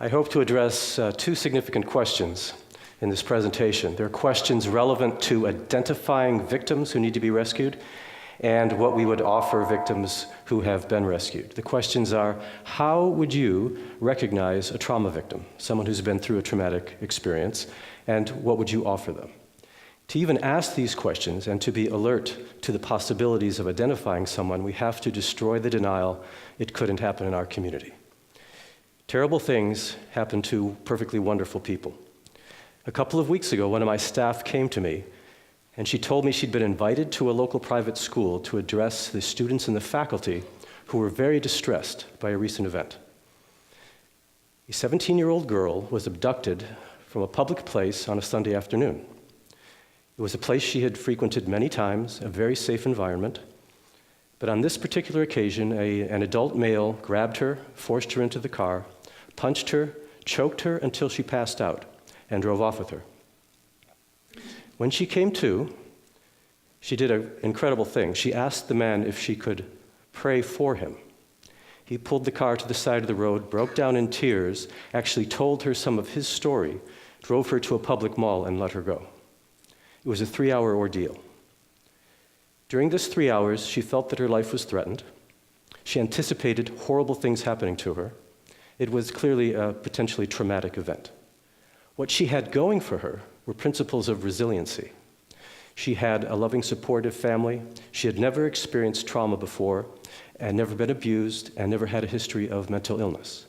I hope to address two significant questions in this presentation. They're questions relevant to identifying victims who need to be rescued and what we would offer victims who have been rescued. The questions are, how would you recognize a trauma victim, someone who's been through a traumatic experience, and what would you offer them? To even ask these questions and to be alert to the possibilities of identifying someone, we have to destroy the denial it couldn't happen in our community. Terrible things happen to perfectly wonderful people. A couple of weeks ago, one of my staff came to me and she told me she'd been invited to a local private school to address the students and the faculty who were very distressed by a recent event. A 17-year-old girl was abducted from a public place on a Sunday afternoon. It was a place she had frequented many times, a very safe environment. But on this particular occasion, an adult male grabbed her, forced her into the car, punched her, choked her until she passed out, and drove off with her. When she came to, she did an incredible thing. She asked the man if she could pray for him. He pulled the car to the side of the road, broke down in tears, actually told her some of his story, drove her to a public mall, and let her go. It was a 3-hour ordeal. During this 3 hours, she felt that her life was threatened. She anticipated horrible things happening to her. It was clearly a potentially traumatic event. What she had going for her were principles of resiliency. She had a loving, supportive family. She had never experienced trauma before and never been abused and never had a history of mental illness.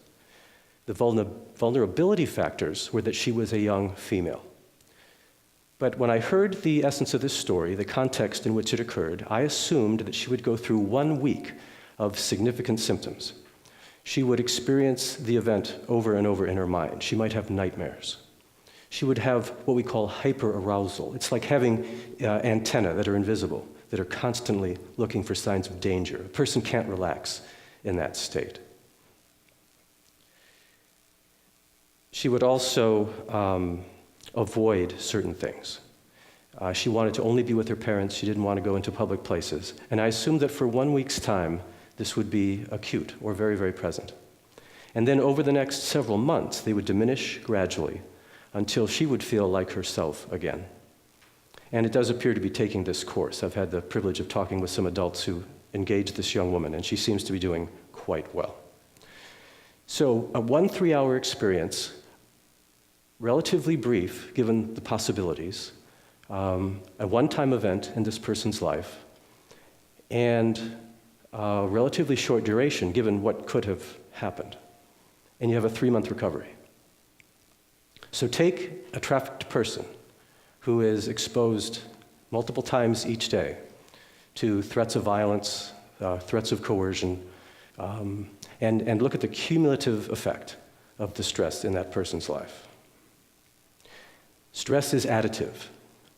The vulnerability factors were that she was a young female. But when I heard the essence of this story, the context in which it occurred, I assumed that she would go through 1 week of significant symptoms. She would experience the event over and over in her mind. She might have nightmares. She would have what we call hyper-arousal. It's like having antennae that are invisible, that are constantly looking for signs of danger. A person can't relax in that state. She would also avoid certain things. She wanted to only be with her parents. She didn't want to go into public places. And I assumed that for 1 week's time, this would be acute or very, very present. And then over the next several months, they would diminish gradually until she would feel like herself again. And it does appear to be taking this course. I've had the privilege of talking with some adults who engaged this young woman, and she seems to be doing quite well. So a 1 3-hour experience, relatively brief, given the possibilities, a one-time event in this person's life, and a relatively short duration, given what could have happened. And you have a 3-month recovery. So take a trafficked person who is exposed multiple times each day to threats of violence, threats of coercion, and look at the cumulative effect of the stress in that person's life. Stress is additive,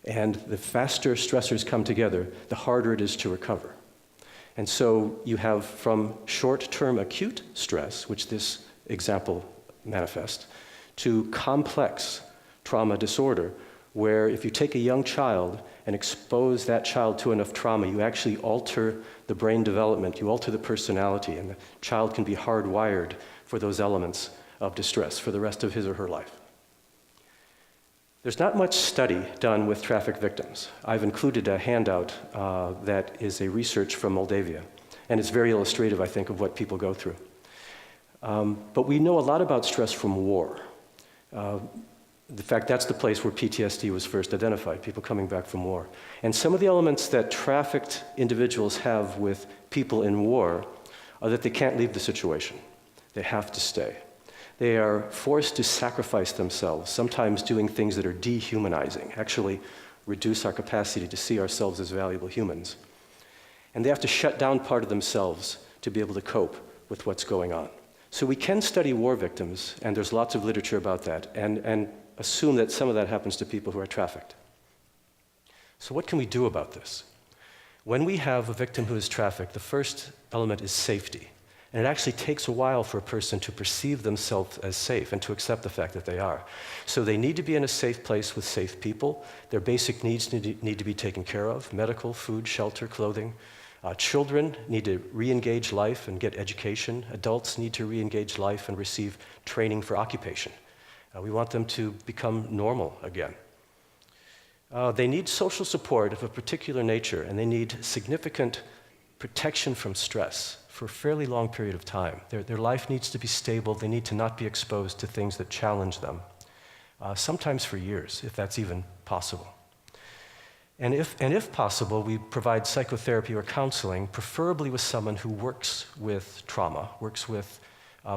and the faster stressors come together, the harder it is to recover. And so you have from short-term acute stress, which this example manifests, to complex trauma disorder, where if you take a young child and expose that child to enough trauma, you actually alter the brain development, you alter the personality, and the child can be hardwired for those elements of distress for the rest of his or her life. There's not much study done with trafficked victims. I've included a handout that is a research from Moldavia, and it's very illustrative, I think, of what people go through. But we know a lot about stress from war. In fact, that's the place where PTSD was first identified, people coming back from war. And some of the elements that trafficked individuals have with people in war are that they can't leave the situation. They have to stay. They are forced to sacrifice themselves, sometimes doing things that are dehumanizing, actually reduce our capacity to see ourselves as valuable humans. And they have to shut down part of themselves to be able to cope with what's going on. So we can study war victims, and there's lots of literature about that, and assume that some of that happens to people who are trafficked. So what can we do about this? When we have a victim who is trafficked, the first element is safety. And it actually takes a while for a person to perceive themselves as safe and to accept the fact that they are. So they need to be in a safe place with safe people. Their basic needs need to be taken care of: medical, food, shelter, clothing. Children need to re-engage life and get education. Adults need to re-engage life and receive training for occupation. We want them to become normal again. They need social support of a particular nature, and they need significant protection from stress for a fairly long period of time. Their life needs to be stable. They need to not be exposed to things that challenge them, sometimes for years, if that's even possible. And if possible, we provide psychotherapy or counseling, preferably with someone who works with trauma, works with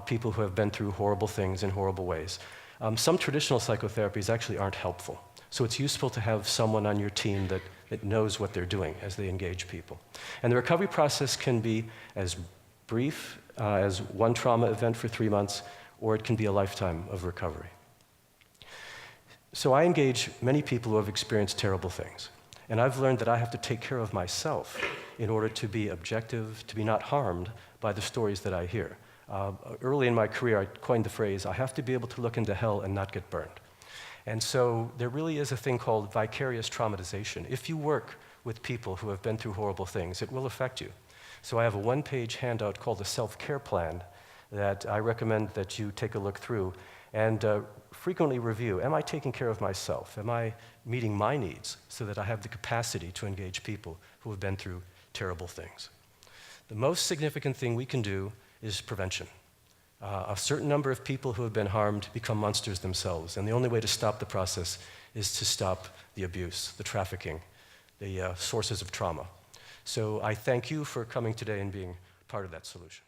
people who have been through horrible things in horrible ways. Some traditional psychotherapies actually aren't helpful. So it's useful to have someone on your team that knows what they're doing as they engage people. And the recovery process can be as brief as one trauma event for 3 months, or it can be a lifetime of recovery. So I engage many people who have experienced terrible things. And I've learned that I have to take care of myself in order to be objective, to be not harmed by the stories that I hear. Early in my career, I coined the phrase, I have to be able to look into hell and not get burned. And so there really is a thing called vicarious traumatization. If you work with people who have been through horrible things, it will affect you. So I have a one-page handout called the self-care plan that I recommend that you take a look through and frequently review. Am I taking care of myself? Am I meeting my needs so that I have the capacity to engage people who have been through terrible things? The most significant thing we can do is prevention. A certain number of people who have been harmed become monsters themselves, and the only way to stop the process is to stop the abuse, the trafficking, the sources of trauma. So I thank you for coming today and being part of that solution.